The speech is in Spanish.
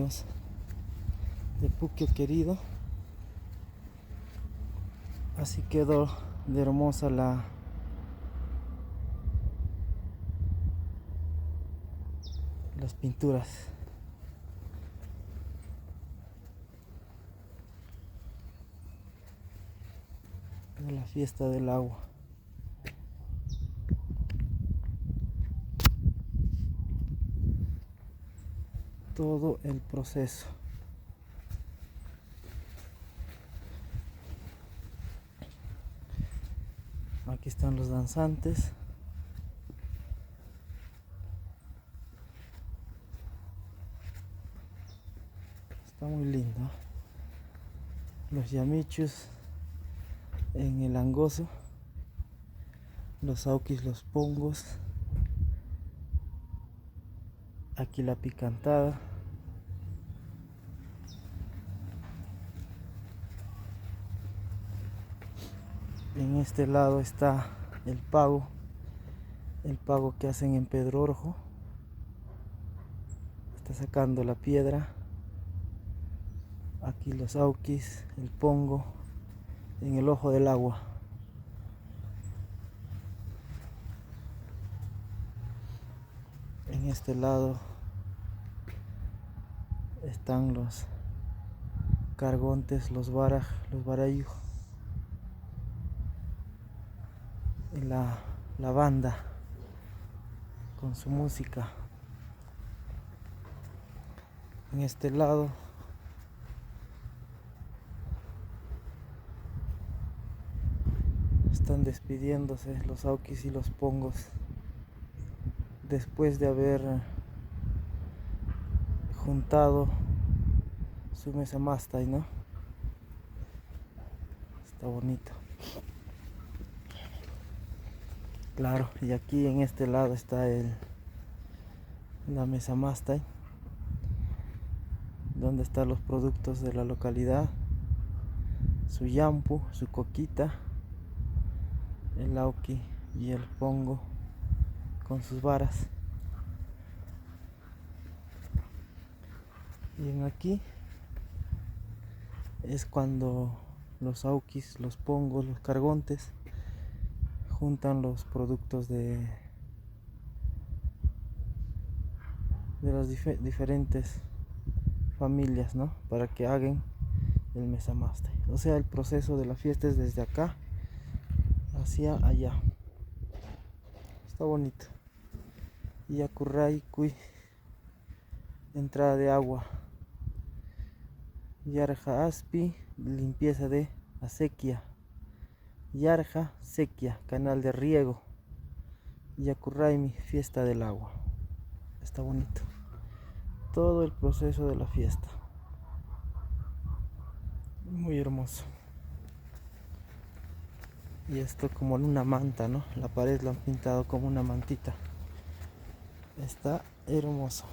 vecinos de Puquio querido. Así quedó de hermosa las pinturas. De la fiesta del agua. Todo el proceso. Aquí están los danzantes. Está muy lindo. Los yamichus en el angoso. Los auquis, los pongos. Aquí la picantada. En este lado está el pago que hacen en Pedro Orjo. Está sacando la piedra. Aquí los auquis, el pongo en el ojo del agua. En este lado están los cargontes, los barayos y la banda con su música. En este lado están despidiéndose los auquis y los pongos después de haber juntado su mesa mastai, ¿no? Está bonito. Claro, y aquí en este lado está la mesa mastai, donde están los productos de la localidad, su yampu, su coquita, el auqui y el pongo con sus varas. Y en aquí es cuando los auquis, los pongos, los cargontes juntan los productos de las diferentes familias, ¿no? Para que hagan el mesamasta. O sea, el proceso de la fiesta es desde acá hacia allá. Está bonito. Yakurray Cuy, entrada de agua. Yarja Aspi, limpieza de acequia. Yarja Sequia, canal de riego. Yakurraimi, fiesta del agua. Está bonito. Todo el proceso de la fiesta. Muy hermoso. Y esto como en una manta, ¿no? La pared lo han pintado como una mantita. Está hermoso.